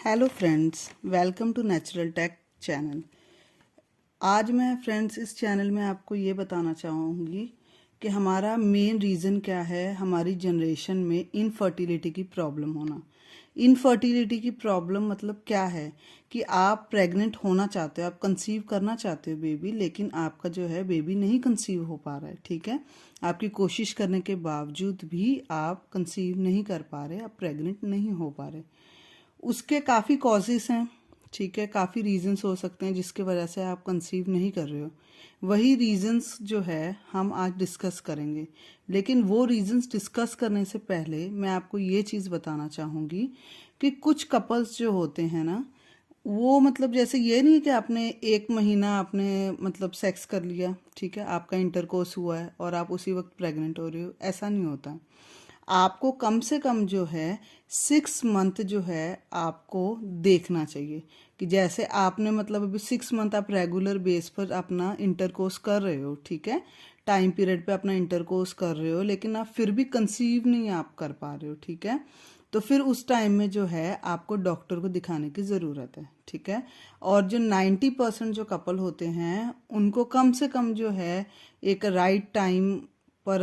Hello friends, welcome to natural tech channel. आज मैं friends इस चैनल में आपको ये बताना चाहूँगी कि हमारा मेन रीज़न क्या है हमारी जनरेशन में इनफर्टिलिटी की प्रॉब्लम होना। इनफर्टिलिटी की प्रॉब्लम मतलब क्या है कि आप प्रेग्नेंट होना चाहते हो, आप कंसीव करना चाहते हो बेबी, लेकिन आपका जो है बेबी नहीं कंसीव हो पा रहा है। ठीक है, आपकी कोशिश करने के बावजूद भी आप कंसीव नहीं कर पा रहे, आप प्रेग्नेंट नहीं हो पा रहे। उसके काफ़ी कॉजेस हैं। ठीक है, काफ़ी रीजंस हो सकते हैं जिसकी वजह से आप कंसीव नहीं कर रहे हो। वही रीजंस जो है हम आज डिस्कस करेंगे, लेकिन वो रीजंस डिस्कस करने से पहले मैं आपको ये चीज़ बताना चाहूँगी कि कुछ कपल्स जो होते हैं ना, वो मतलब जैसे ये नहीं कि आपने 1 महीना आपने मतलब सेक्स कर लिया, ठीक है, आपका इंटरकोर्स हुआ है और आप उसी वक्त प्रेग्नेंट हो रहे हो, ऐसा नहीं होता। आपको कम से कम जो है 6 मंथ जो है आपको देखना चाहिए कि जैसे आपने मतलब अभी 6 मंथ आप रेगुलर बेस पर अपना इंटरकोर्स कर रहे हो, ठीक है, टाइम पीरियड पे अपना इंटरकोर्स कर रहे हो, लेकिन आप फिर भी कंसीव नहीं आप कर पा रहे हो। ठीक है, तो फिर उस टाइम में जो है आपको डॉक्टर को दिखाने की ज़रूरत है। ठीक है, और जो 90% जो कपल होते हैं उनको कम से कम जो है एक राइट टाइम पर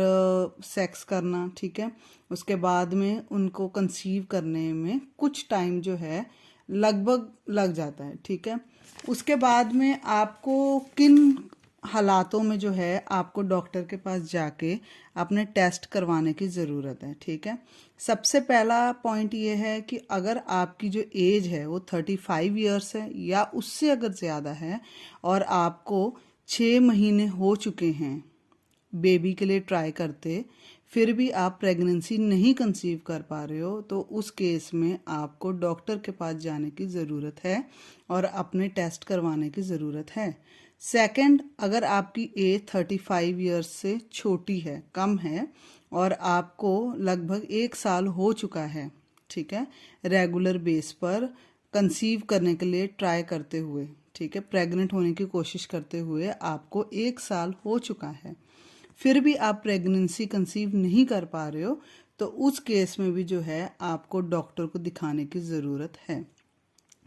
सेक्स करना, ठीक है, उसके बाद में उनको कंसीव करने में कुछ टाइम जो है लगभग लग जाता है। ठीक है, उसके बाद में आपको किन हालातों में जो है आपको डॉक्टर के पास जाके अपने टेस्ट करवाने की ज़रूरत है। ठीक है, सबसे पहला पॉइंट ये है कि अगर आपकी जो एज है वो 35 ईयर्स है या उससे अगर ज़्यादा है और आपको 6 महीने हो चुके हैं बेबी के लिए ट्राई करते, फिर भी आप प्रेगनेंसी नहीं कंसीव कर पा रहे हो, तो उस केस में आपको डॉक्टर के पास जाने की ज़रूरत है और अपने टेस्ट करवाने की ज़रूरत है। सेकंड, अगर आपकी एज 35 ईयर्स से छोटी है, कम है, और आपको लगभग 1 साल हो चुका है, ठीक है, रेगुलर बेस पर कंसीव करने के लिए ट्राई करते हुए, ठीक है, प्रेग्नेंट होने की कोशिश करते हुए आपको 1 साल हो चुका है, फिर भी आप प्रेगनेंसी कंसीव नहीं कर पा रहे हो, तो उस केस में भी जो है आपको डॉक्टर को दिखाने की ज़रूरत है।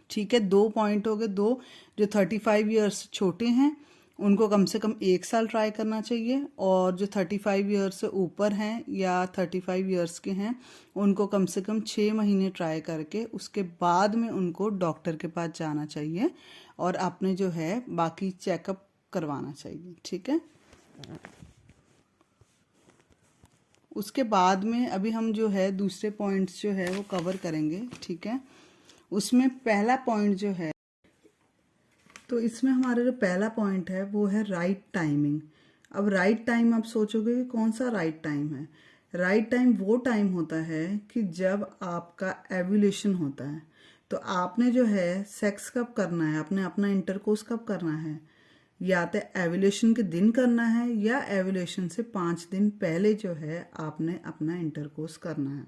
ठीक है, 2 पॉइंट हो गए। दो, जो 35 ईयर्स छोटे हैं उनको कम से कम 1 साल ट्राई करना चाहिए, और जो 35 ईयर्स से ऊपर हैं या 35 ईयर्स के हैं उनको कम से कम 6 महीने ट्राई करके उसके बाद में उनको डॉक्टर के पास जाना चाहिए और आपने जो है बाकी चेकअप करवाना चाहिए। ठीक है, उसके बाद में अभी हम जो है दूसरे पॉइंट्स जो है वो कवर करेंगे। ठीक है, उसमें पहला पॉइंट जो है, तो इसमें हमारा जो पहला पॉइंट है वो है राइट टाइमिंग। अब राइट टाइम आप सोचोगे कि कौन सा राइट टाइम है। राइट टाइम वो टाइम होता है कि जब आपका एवुलेशन होता है, तो आपने जो है सेक्स कब करना है, आपने अपना इंटरकोर्स कब करना है, या तो एवुलेशन के दिन करना है या एवुलेशन से 5 दिन पहले जो है आपने अपना इंटरकोर्स करना है।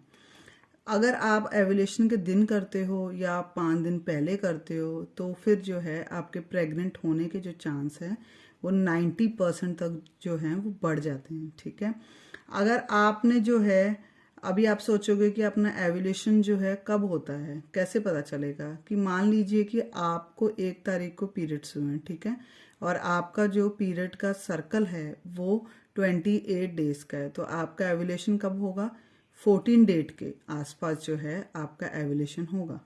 अगर आप एवुलेशन के दिन करते हो या 5 दिन पहले करते हो, तो फिर जो है आपके प्रेग्नेंट होने के जो चांस है वो 90% तक जो हैं वो बढ़ जाते हैं। ठीक है, अगर आपने जो है अभी आप सोचोगे कि अपना एवुलेशन जो है कब होता है, कैसे पता चलेगा, कि मान लीजिए कि आपको 1 तारीख को पीरियड्स हुए हैं, ठीक है, और आपका जो पीरियड का सर्कल है वो 28 डेज का है, तो आपका एवुलेशन कब होगा, 14 डेट के आसपास जो है आपका एवुलेशन होगा।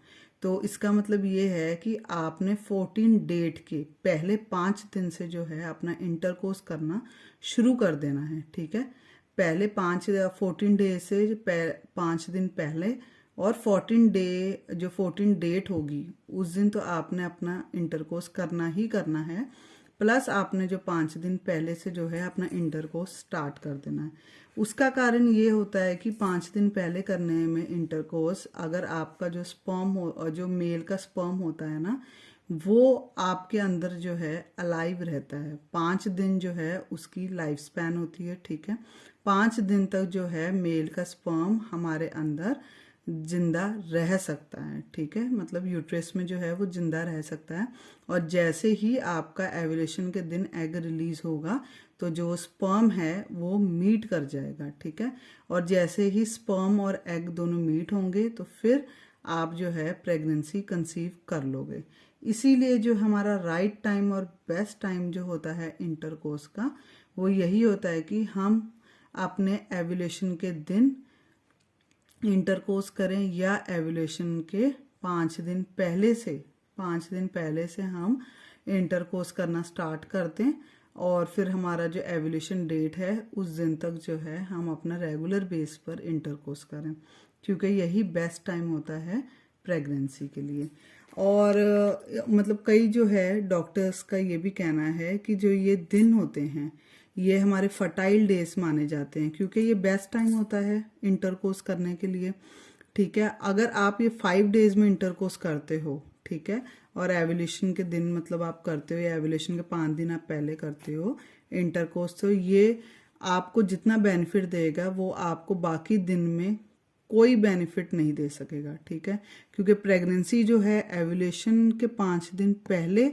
तो इसका मतलब ये है कि आपने 14 डेट के पहले 5 दिन से जो है अपना इंटरकोर्स करना शुरू कर देना है। ठीक है, पहले 14 डे से 5 दिन पहले, और 14 डेट होगी उस दिन तो आपने अपना इंटरकोर्स करना ही करना है, प्लस आपने जो 5 दिन पहले से जो है अपना इंटरकोर्स स्टार्ट कर देना है। उसका कारण ये होता है कि 5 दिन पहले करने में इंटरकोर्स, अगर आपका जो स्पर्म हो, जो मेल का स्पर्म होता है ना, वो आपके अंदर जो है अलाइव रहता है। 5 दिन जो है उसकी लाइफ स्पैन होती है। ठीक है, 5 दिन तक जो है मेल का स्पर्म हमारे अंदर जिंदा रह सकता है। ठीक है, मतलब यूट्रस में जो है वो जिंदा रह सकता है, और जैसे ही आपका एवुलेशन के दिन एग रिलीज होगा तो जो स्पर्म है वो मीट कर जाएगा। ठीक है, और जैसे ही स्पर्म और एग दोनों मीट होंगे तो फिर आप जो है प्रेगनेंसी कंसीव कर लोगे। इसीलिए जो हमारा राइट टाइम और बेस्ट टाइम जो होता है इंटरकोर्स का, वो यही होता है कि हम अपने एवुलेशन के दिन इंटरकोर्स करें या एवुलेशन के 5 दिन पहले से हम इंटरकोर्स करना स्टार्ट कर दें, और फिर हमारा जो एवुलेशन डेट है उस दिन तक जो है हम अपना रेगुलर बेस पर इंटरकोर्स करें, क्योंकि यही बेस्ट टाइम होता है प्रेगनेंसी के लिए। और मतलब कई जो है डॉक्टर्स का ये भी कहना है कि जो ये दिन होते हैं ये हमारे फर्टाइल डेज माने जाते हैं, क्योंकि ये बेस्ट टाइम होता है इंटरकोर्स करने के लिए। ठीक है, अगर आप ये 5 डेज में इंटरकोर्स करते हो, ठीक है, और एवुलेशन के दिन मतलब आप करते हो या एवुलेशन के 5 दिन आप पहले करते हो इंटरकोर्स, तो ये आपको जितना बेनिफिट देगा वो आपको बाकी दिन में कोई बेनिफिट नहीं दे सकेगा। ठीक है, क्योंकि प्रेगनेंसी जो है एवुलेशन के 5 दिन पहले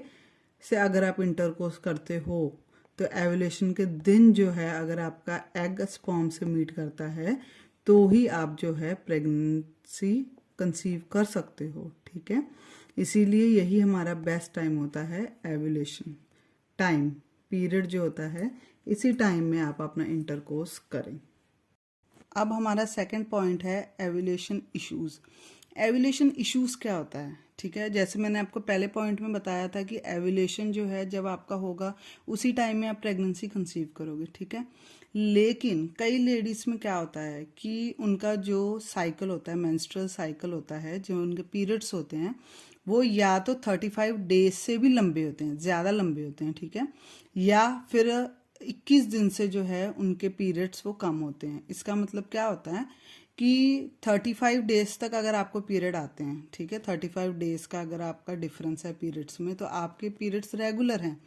से अगर आप इंटरकोर्स करते हो तो एवुलेशन के दिन जो है अगर आपका एग स्पर्म से मीट करता है तो ही आप जो है प्रेगनेंसी कंसीव कर सकते हो। ठीक है, इसीलिए यही हमारा बेस्ट टाइम होता है एवुलेशन टाइम पीरियड जो होता है, इसी टाइम में आप अपना इंटरकोर्स करें। अब हमारा सेकंड पॉइंट है एवुलेशन इश्यूज। एवुलेशन इश्यूज क्या होता है? ठीक है, जैसे मैंने आपको पहले पॉइंट में बताया था कि एवुलेशन जो है जब आपका होगा उसी टाइम में आप प्रेगनेंसी कंसीव करोगे। ठीक है, लेकिन कई लेडीज में क्या होता है कि उनका जो साइकिल होता है, मेंस्ट्रुअल साइकिल होता है, जो उनके पीरियड्स होते हैं वो या तो 35 डेज से भी लंबे होते हैं, ज़्यादा लंबे होते हैं। ठीक है, या फिर 21 दिन से जो है उनके पीरियड्स वो कम होते हैं। इसका मतलब क्या होता है कि 35 डेज तक अगर आपको पीरियड आते हैं, ठीक है, 35 डेज का अगर आपका डिफरेंस है पीरियड्स में तो आपके पीरियड्स रेगुलर हैं।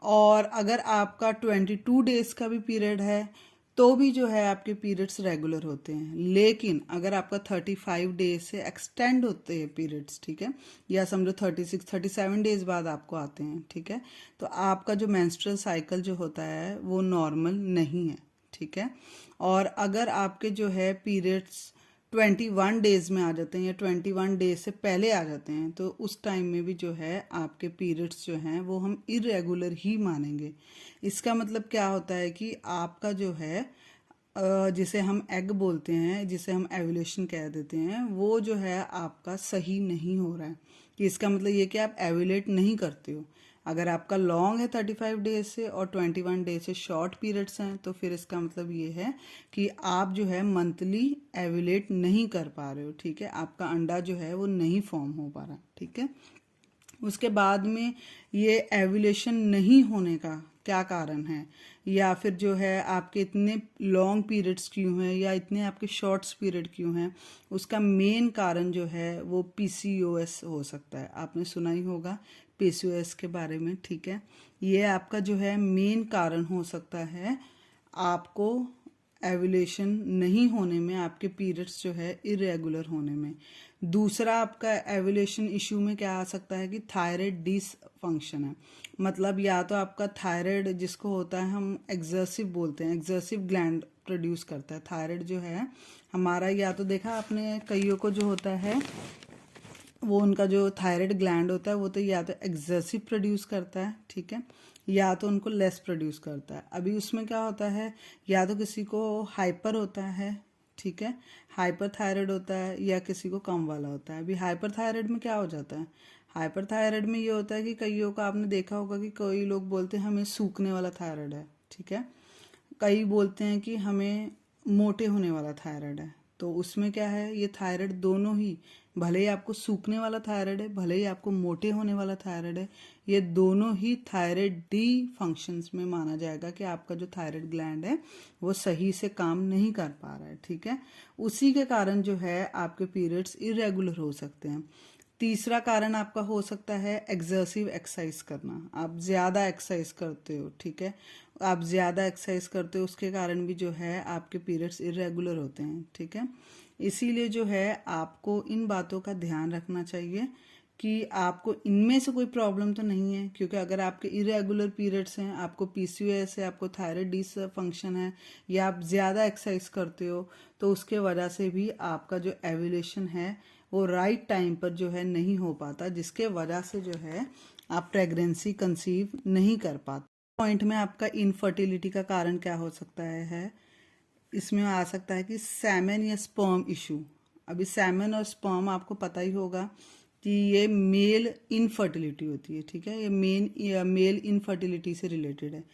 और अगर आपका 22 डेज का भी पीरियड है तो भी जो है आपके पीरियड्स रेगुलर होते हैं। लेकिन अगर आपका 35 डेज से एक्सटेंड होते हैं पीरियड्स, ठीक है, या समझो 36-37 डेज बाद आपको आते हैं, ठीक है, तो आपका जो मेंस्ट्रुअल साइकिल जो होता है वो नॉर्मल नहीं है। ठीक है, और अगर आपके जो है पीरियड्स 21 डेज में आ जाते हैं या 21 डेज से पहले आ जाते हैं तो उस टाइम में भी जो है आपके पीरियड्स जो हैं वो हम इरेगुलर ही मानेंगे। इसका मतलब क्या होता है कि आपका जो है जिसे हम एग बोलते हैं, जिसे हम एवुलेशन कह देते हैं, वो जो है आपका सही नहीं हो रहा है। कि इसका मतलब ये कि आप एवुलेट नहीं करते हो। अगर आपका लॉन्ग है 35 डेज से और 21 डेज से शॉर्ट पीरियड्स हैं तो फिर इसका मतलब ये है कि आप जो है मंथली एवुलेट नहीं कर पा रहे हो। ठीक है, आपका अंडा जो है वो नहीं फॉर्म हो पा रहा। ठीक है, उसके बाद में ये एवुलेशन नहीं होने का क्या कारण है, या फिर जो है आपके इतने लॉन्ग पीरियड्स क्यों हैं या इतने आपके शॉर्ट्स पीरियड क्यों हैं, उसका मेन कारण जो है वो पीसीओएस हो सकता है। आपने सुना ही होगा पीसीओएस के बारे में। ठीक है, ये आपका जो है मेन कारण हो सकता है आपको एवुलेशन नहीं होने में, आपके पीरियड्स जो है इरेगुलर होने में। दूसरा आपका एवुलेशन इशू में क्या आ सकता है कि थायराइड डिसफंक्शन है। मतलब या तो आपका थायराइड जिसको होता है हम एक्सर्सिव बोलते हैं, एक्सर्सिव ग्लैंड प्रोड्यूस करता है। थायराइड जो है हमारा, या तो देखा आपने कईयों को जो होता है वो उनका जो थायराइड ग्लैंड होता है वो तो या तो एक्सर्सिव प्रोड्यूस करता है, ठीक है, या तो उनको लेस प्रोड्यूस करता है। अभी उसमें क्या होता है, या तो किसी को हाइपर होता है, ठीक है, हाइपर थायराइड होता है, या किसी को कम वाला होता है। अभी हाइपर थायराइड में क्या हो जाता है, हाइपर थायराइड में ये होता है कि कईयों का आपने देखा होगा कि कई लोग बोलते हैं हमें सूखने वाला थायराइड है, ठीक है, कई बोलते हैं कि हमें मोटे होने वाला थायराइड है। तो उसमें क्या है, ये थायराइड दोनों ही, भले ही आपको सूखने वाला थायराइड है, भले ही आपको मोटे होने वाला थायराइड है, ये दोनों ही थायराइड डी फंक्शंस में माना जाएगा कि आपका जो थायराइड ग्लैंड है वो सही से काम नहीं कर पा रहा है। ठीक है, उसी के कारण जो है आपके पीरियड्स इरेगुलर हो सकते हैं। तीसरा कारण आपका हो सकता है एक्सर्सिव एक्सरसाइज करना। आप ज़्यादा एक्सरसाइज करते हो, ठीक है, आप ज़्यादा एक्सरसाइज करते हो, उसके कारण भी जो है आपके पीरियड्स इरेगुलर होते हैं। ठीक है, इसीलिए जो है आपको इन बातों का ध्यान रखना चाहिए कि आपको इनमें से कोई प्रॉब्लम तो नहीं है, क्योंकि अगर आपके इरेगुलर पीरियड्स हैं, आपको पीसीओएस है, आपको थायराइड डिसफंक्शन है, या आप ज़्यादा एक्सरसाइज करते हो, तो उसके वजह से भी आपका जो एवुलेशन है वो राइट टाइम पर जो है नहीं हो पाता, जिसके वजह से जो है आप प्रेगनेंसी कंसीव नहीं कर पाते। पॉइंट में आपका इनफर्टिलिटी का कारण क्या हो सकता है, इसमें आ सकता है कि सैमन या स्पर्म इशू। अभी सैमन और स्पर्म आपको पता ही होगा कि ये मेल इनफर्टिलिटी होती है, ठीक है, ये मेल इनफर्टिलिटी से रिलेटेड है।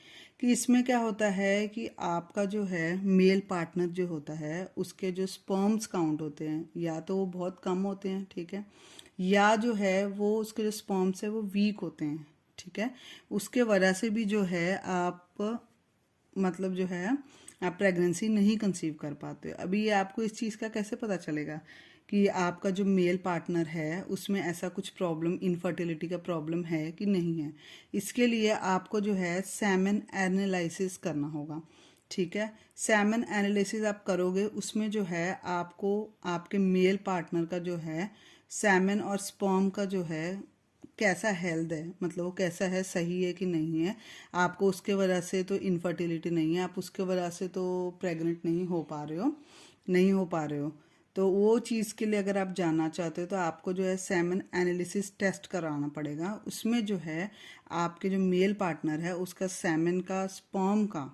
कि इसमें क्या होता है कि आपका जो है मेल पार्टनर जो होता है उसके जो स्पर्म्स काउंट होते हैं या तो वो बहुत कम होते हैं, ठीक है, या जो है वो उसके जो स्पर्म्स है वो वीक होते हैं, ठीक है। उसके वजह से भी जो है आप मतलब जो है आप प्रेगनेंसी नहीं कंसीव कर पाते। अभी ये आपको इस चीज़ का कैसे पता चलेगा कि आपका जो मेल पार्टनर है उसमें ऐसा कुछ प्रॉब्लम, इनफर्टिलिटी का प्रॉब्लम है कि नहीं है। इसके लिए आपको जो है सैमन एनालिसिस करना होगा, ठीक है। सैमन एनालिसिस आप करोगे, उसमें जो है आपको आपके मेल पार्टनर का जो है सैमन और स्पर्म का जो है कैसा हेल्थ है, मतलब वो कैसा है, सही है कि नहीं है। आपको उसके वजह से तो इनफर्टिलिटी नहीं है, आप उसके वजह से तो प्रेग्नेंट नहीं हो पा रहे हो। तो वो चीज़ के लिए अगर आप जानना चाहते हो तो आपको जो है सैमन एनालिसिस टेस्ट कराना पड़ेगा। उसमें जो है आपके जो मेल पार्टनर है उसका सैमन का, स्पर्म का,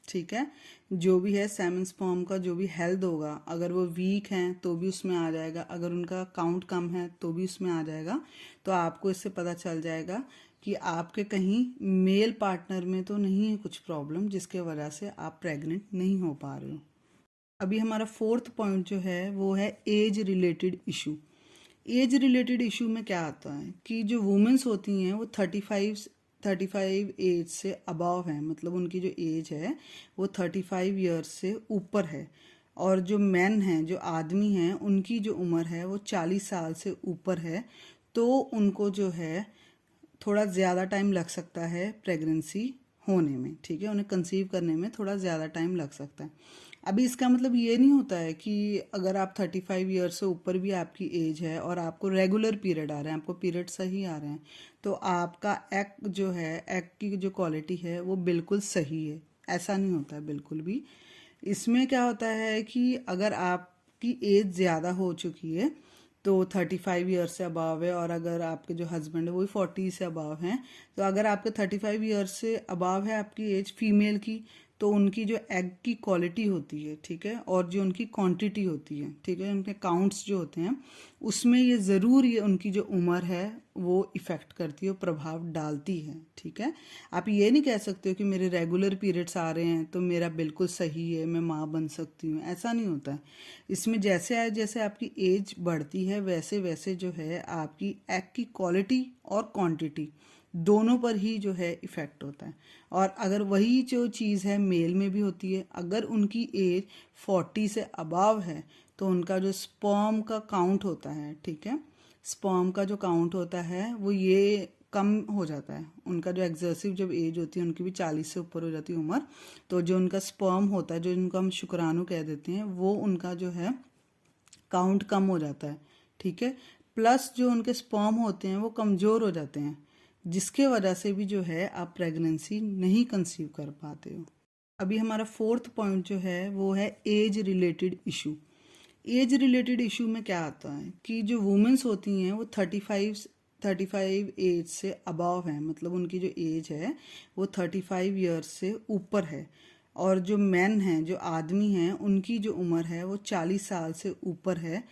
ठीक है, जो भी है सैमन स्पर्म का जो भी हेल्थ होगा, अगर वो वीक हैं तो भी उसमें आ जाएगा, अगर उनका काउंट कम है तो भी उसमें आ जाएगा। तो आपको इससे पता चल जाएगा कि आपके कहीं मेल पार्टनर में तो नहीं है कुछ प्रॉब्लम जिसके वजह से आप प्रेग्नेंट नहीं हो पा रहे हो। अभी हमारा फोर्थ पॉइंट जो है वो है age related issue. Age related issue में क्या आता है कि जो वुमेन्स होती हैं वो 35 एज से अबव है, मतलब उनकी जो एज है वो 35 ईयर्स से ऊपर है। और जो मेन हैं, जो आदमी हैं, उनकी जो उम्र है वो 40 साल से ऊपर है। तो उनको जो है थोड़ा ज़्यादा टाइम लग सकता है प्रेगनेंसी होने में, ठीक है, उन्हें कंसीव करने में थोड़ा ज़्यादा टाइम लग सकता है। अभी इसका मतलब ये नहीं होता है कि अगर आप 35 ईयर्स से ऊपर भी आपकी एज है और आपको रेगुलर पीरियड आ रहे हैं, आपको पीरियड सही आ रहे हैं, तो आपका एग जो है, एग की जो क्वालिटी है वो बिल्कुल सही है। ऐसा नहीं होता है बिल्कुल भी। इसमें क्या होता है कि अगर आपकी एज ज़्यादा हो चुकी है तो 35 ईयर से अबाव है, और अगर आपके जो हस्बैंड है वही 40 से अबाव हैं, तो अगर आपके 35 ईयर से अबाव है आपकी एज फीमेल की, तो उनकी जो एग की क्वालिटी होती है, ठीक है, और जो उनकी क्वांटिटी होती है, ठीक है, उनके काउंट्स जो होते हैं उसमें ये ज़रूर ये उनकी जो उम्र है वो इफ़ेक्ट करती है, प्रभाव डालती है, ठीक है। आप ये नहीं कह सकते हो कि मेरे रेगुलर पीरियड्स आ रहे हैं तो मेरा बिल्कुल सही है, मैं माँ बन सकती हूँ, ऐसा नहीं होता है। इसमें जैसे आपकी एज बढ़ती है वैसे वैसे जो है आपकी एग की क्वालिटी और क्वांटिटी दोनों पर ही जो है इफ़ेक्ट होता है। और अगर वही जो चीज़ है मेल में भी होती है, अगर उनकी एज 40 से अबाव है तो उनका जो स्पर्म का काउंट होता है, ठीक है, स्पर्म का जो काउंट होता है वो ये कम हो जाता है। उनका जो एग्जेसिव जब एज होती है उनकी भी 40 से ऊपर हो जाती है उम्र, तो जो उनका स्पर्म होता है, जो इनको हम शुक्राणु कह देते हैं, वो उनका जो है काउंट कम हो जाता है, ठीक है। प्लस जो उनके स्पर्म होते हैं वो कमज़ोर हो जाते हैं, जिसके वजह से भी जो है आप प्रेगनेंसी नहीं कंसीव कर पाते हो। अभी हमारा फोर्थ पॉइंट जो है वो है age related issue. Age related issue में क्या आता है कि जो वुमेन्स होती हैं वो 35 एज से अबव है, मतलब उनकी जो एज है वो 35 ईयर्स से ऊपर है। और जो मेन हैं, जो आदमी हैं, उनकी जो उम्र है वो 40 साल से ऊपर है।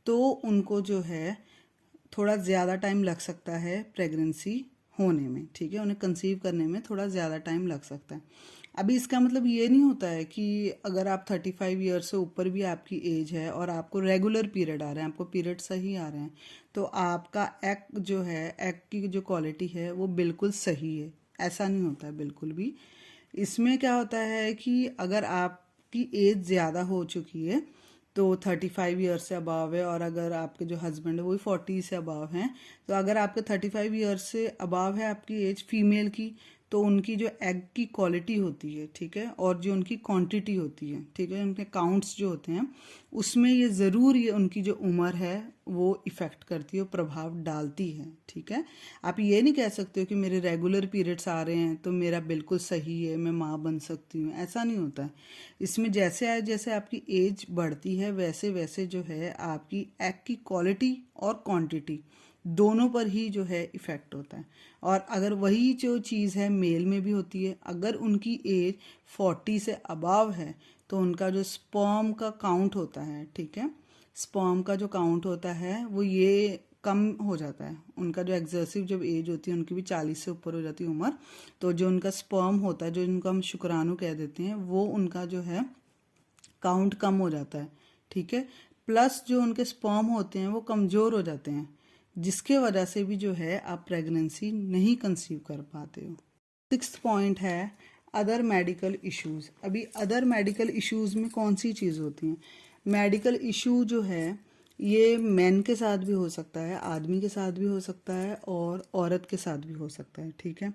तो उनको जो है थोड़ा ज़्यादा टाइम लग सकता है प्रेगनेंसी होने में, ठीक है, उन्हें कंसीव करने में थोड़ा ज़्यादा टाइम लग सकता है। अभी इसका मतलब ये नहीं होता है कि अगर आप 35 ईयर से ऊपर भी आपकी एज है और आपको रेगुलर पीरियड आ रहे हैं, आपको पीरियड सही आ रहे हैं, तो आपका एग जो है, एग की जो क्वालिटी है वो बिल्कुल सही है। ऐसा नहीं होता है बिल्कुल भी। इसमें क्या होता है कि अगर आपकी एज ज़्यादा हो चुकी है तो 35 ईयर से अबाव है, और अगर आपके जो हस्बैंड है वही 40 से अबाव हैं, तो अगर आपके 35 ईयर से अबाव है आपकी एज फीमेल की, तो उनकी जो एग की क्वालिटी होती है, ठीक है, और जो उनकी क्वांटिटी होती है, ठीक है, उनके काउंट्स जो होते हैं उसमें ये ज़रूर ये उनकी जो उम्र है वो इफ़ेक्ट करती है, प्रभाव डालती है, ठीक है। आप ये नहीं कह सकते हो कि मेरे रेगुलर पीरियड्स आ रहे हैं तो मेरा बिल्कुल सही है, मैं माँ बन सकती हूँ, ऐसा नहीं होता है। इसमें जैसे आपकी एज बढ़ती है वैसे वैसे जो है आपकी एग की क्वालिटी और क्वांटिटी दोनों पर ही जो है इफ़ेक्ट होता है। और अगर वही जो चीज़ है मेल में भी होती है, अगर उनकी एज 40 से अबव है तो उनका जो स्पर्म का काउंट होता है, ठीक है, स्पर्म का जो काउंट होता है वो ये कम हो जाता है। उनका जो एग्जेसिव जब एज होती है उनकी भी 40 से ऊपर हो जाती है उम्र, तो जो उनका स्पर्म होता है, जो इनको हम शुक्राणु कह देते हैं, वो उनका जो है काउंट कम हो जाता है, ठीक है। प्लस जो उनके स्पर्म होते हैं वो कमज़ोर हो जाते हैं, जिसके वजह से भी जो है आप प्रेगनेंसी नहीं कंसीव कर पाते हो। 6th पॉइंट है अदर मेडिकल इश्यूज़। अभी अदर मेडिकल इश्यूज़ में कौन सी चीज़ होती हैं? मेडिकल इशू जो है ये मैन के साथ भी हो सकता है, आदमी के साथ भी हो सकता है और औरत के साथ भी हो सकता है, ठीक है।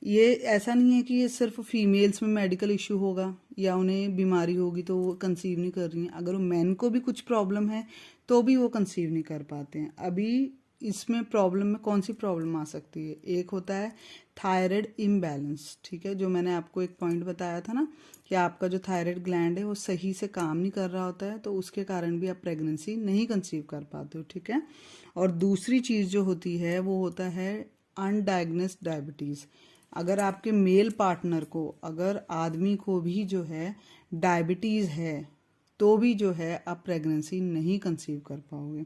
ये ऐसा नहीं है कि ये सिर्फ फीमेल्स में मेडिकल इशू होगा या उन्हें बीमारी होगी तो वो कंसीव नहीं कर रही हैं। अगर मैन को भी कुछ प्रॉब्लम है तो भी वो कंसीव नहीं कर पाते हैं। अभी इसमें प्रॉब्लम में कौन सी प्रॉब्लम आ सकती है? एक होता है थायराइड इम्बैलेंस, ठीक है, जो मैंने आपको एक पॉइंट बताया था ना कि आपका जो थायराइड ग्लैंड है वो सही से काम नहीं कर रहा होता है, तो उसके कारण भी आप प्रेगनेंसी नहीं कंसीव कर पाते हो, ठीक है। और दूसरी चीज़ जो होती है वो होता है अनडायग्नोस्ड डायबिटीज़। अगर आपके मेल पार्टनर को, अगर आदमी को भी जो है डायबिटीज़ है तो भी जो है आप प्रेगनेंसी नहीं कंसीव कर पाओगे।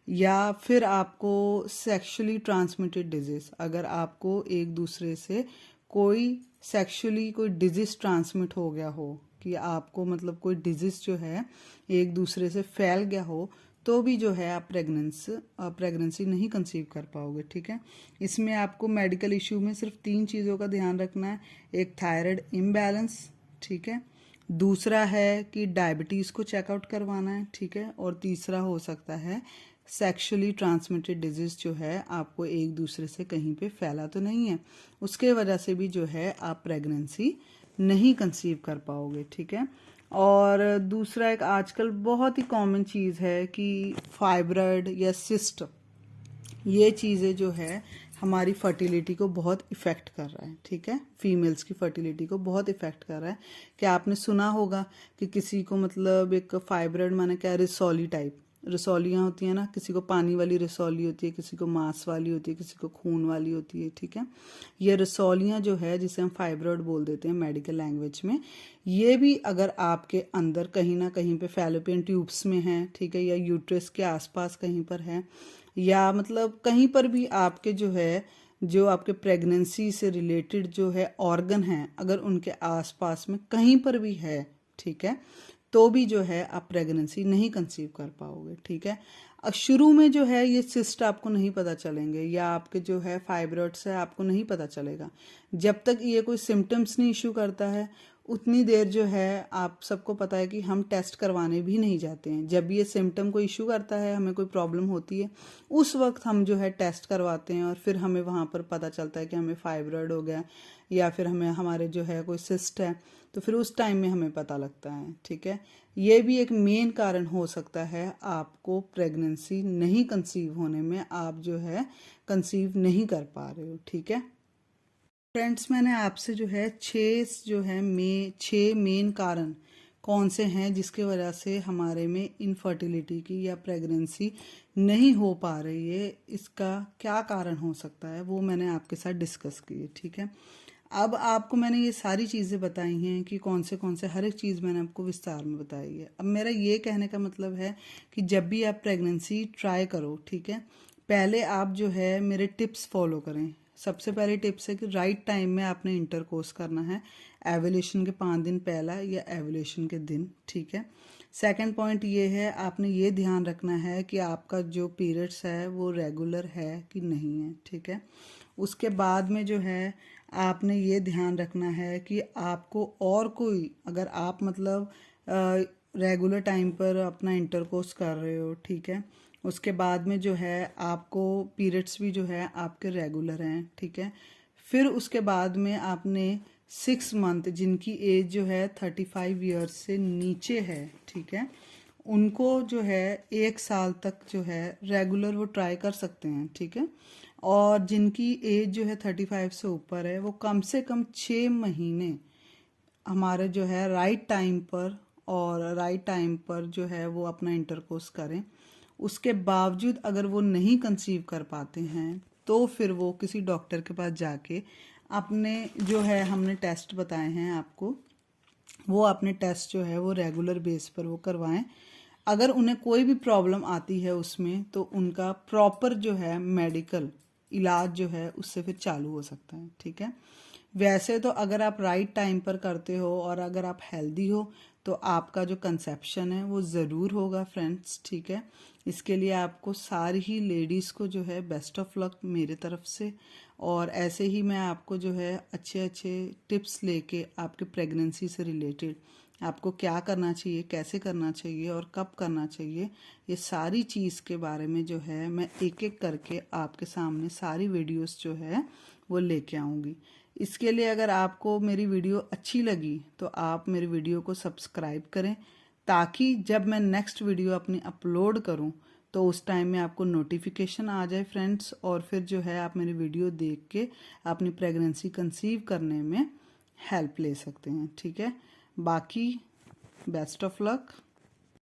या फिर आपको सेक्सुअली ट्रांसमिटेड डिजीज़, अगर आपको एक दूसरे से कोई सेक्सुअली कोई डिजीज़ ट्रांसमिट हो गया हो, कि आपको मतलब कोई डिजीज़ जो है एक दूसरे से फैल गया हो, तो भी जो है आप प्रेगनेंसी नहीं कंसीव कर पाओगे, ठीक है। इसमें आपको मेडिकल इशू में सिर्फ 3 चीज़ों का ध्यान रखना है। एक थायराइड इम्बैलेंस, ठीक है, दूसरा है कि डायबिटीज़ को चेकआउट करवाना है, ठीक है, और तीसरा हो सकता है सेक्सुअली ट्रांसमिटेड डिजीज़ जो है आपको एक दूसरे से कहीं पे फैला तो नहीं है, उसके वजह से भी जो है आप प्रेगनेंसी नहीं कंसीव कर पाओगे, ठीक है। और दूसरा एक आजकल बहुत ही कॉमन चीज़ है कि फाइब्रॉइड या सिस्ट, ये चीज़ें जो है हमारी फर्टिलिटी को बहुत इफ़ेक्ट कर रहा है, ठीक है, फीमेल्स की फर्टिलिटी को बहुत इफ़ेक्ट कर रहा है। क्या आपने सुना होगा कि किसी को मतलब एक फाइब्रॉइड माने क्या, रिसौली टाइप रसौलियाँ होती हैं ना, किसी को पानी वाली रसौली होती है, किसी को मांस वाली होती है, किसी को खून वाली होती है, ठीक है। ये रसौलियाँ जो है जिसे हम फाइब्रॉइड बोल देते हैं मेडिकल लैंग्वेज में, ये भी अगर आपके अंदर कहीं ना कहीं पे फैलोपियन ट्यूब्स में है, ठीक है, या यूट्रस के आसपास कहीं पर है, या मतलब कहीं पर भी आपके जो है, जो आपके प्रेगनेंसी से रिलेटेड जो है ऑर्गन हैं, अगर उनके आसपास में कहीं पर भी है, ठीक है, तो भी जो है आप प्रेगनेंसी नहीं कंसीव कर पाओगे, ठीक है। शुरू में जो है ये सिस्ट आपको नहीं पता चलेंगे, या आपके जो है फाइब्रॉइड्स है आपको नहीं पता चलेगा। जब तक ये कोई सिम्टम्स नहीं इशू करता है उतनी देर जो है आप सबको पता है कि हम टेस्ट करवाने भी नहीं जाते हैं। जब ये सिम्टम को इशू करता है, हमें कोई प्रॉब्लम होती है, उस वक्त हम जो है टेस्ट करवाते हैं और फिर हमें वहाँ पर पता चलता है कि हमें फाइब्रॉइड हो गया या फिर हमें हमारे जो है कोई सिस्ट है, तो फिर उस टाइम में हमें पता लगता है, ठीक है। ये भी एक मेन कारण हो सकता है आपको प्रेगनेंसी नहीं कंसीव होने में, आप जो है कंसीव नहीं कर पा रहे हो, ठीक है। फ्रेंड्स, मैंने आपसे जो है 6 मेन कारण कौन से हैं जिसके वजह से हमारे में इनफर्टिलिटी की या प्रेगनेंसी नहीं हो पा रही है, इसका क्या कारण हो सकता है, वो मैंने आपके साथ डिस्कस की है, ठीक है। अब आपको मैंने ये सारी चीज़ें बताई हैं कि कौन से हर एक चीज़ मैंने आपको विस्तार में बताई है। अब मेरा ये कहने का मतलब है कि जब भी आप प्रेगनेंसी ट्राई करो, ठीक है, पहले आप जो है मेरे टिप्स फॉलो करें। सबसे पहले टिप्स है कि राइट टाइम में आपने इंटरकोर्स करना है, एवुलेशन के 5 दिन पहला या एवुलेशन के दिन, ठीक है। सेकंड पॉइंट ये है, आपने ये ध्यान रखना है कि आपका जो पीरियड्स है वो रेगुलर है कि नहीं है, ठीक है। उसके बाद में जो है आपने ये ध्यान रखना है कि आपको और कोई, अगर आप मतलब रेगुलर टाइम पर अपना इंटरकोर्स कर रहे हो, ठीक है, उसके बाद में जो है आपको पीरियड्स भी जो है आपके रेगुलर हैं, ठीक है, फिर उसके बाद में आपने 6 मंथ, जिनकी एज जो है 35 ईयर्स से नीचे है, ठीक है, उनको जो है 1 साल तक जो है रेगुलर वो ट्राई कर सकते हैं, ठीक है। और जिनकी एज जो है 35 से ऊपर है वो कम से कम 6 महीने हमारे जो है राइट टाइम पर जो है वो अपना इंटरकोर्स करें। उसके बावजूद अगर वो नहीं कंसीव कर पाते हैं तो फिर वो किसी डॉक्टर के पास जाके अपने जो है हमने टेस्ट बताए हैं आपको, वो अपने टेस्ट जो है वो रेगुलर बेस पर वो करवाएं। अगर उन्हें कोई भी प्रॉब्लम आती है उसमें तो उनका प्रॉपर जो है मेडिकल इलाज जो है उससे फिर चालू हो सकता है, ठीक है। वैसे तो अगर आप राइट टाइम पर करते हो और अगर आप हेल्दी हो तो आपका जो कंसेप्शन है वो ज़रूर होगा फ्रेंड्स, ठीक है। इसके लिए आपको सारी ही लेडीज़ को जो है बेस्ट ऑफ लक मेरे तरफ से। और ऐसे ही मैं आपको जो है अच्छे अच्छे टिप्स लेके आपके प्रेगनेंसी से रिलेटेड आपको क्या करना चाहिए, कैसे करना चाहिए और कब करना चाहिए, ये सारी चीज़ के बारे में जो है मैं एक एक करके आपके सामने सारी वीडियोस जो है वो लेके आऊँगी। इसके लिए अगर आपको मेरी वीडियो अच्छी लगी तो आप मेरी वीडियो को सब्सक्राइब करें, ताकि जब मैं नेक्स्ट वीडियो अपनी अपलोड करूं तो उस टाइम में आपको नोटिफिकेशन आ जाए फ्रेंड्स। और फिर जो है आप मेरी वीडियो देख के अपनी प्रेगनेंसी कंसीव करने में हेल्प ले सकते हैं, ठीक है। बाकी बेस्ट ऑफ लक।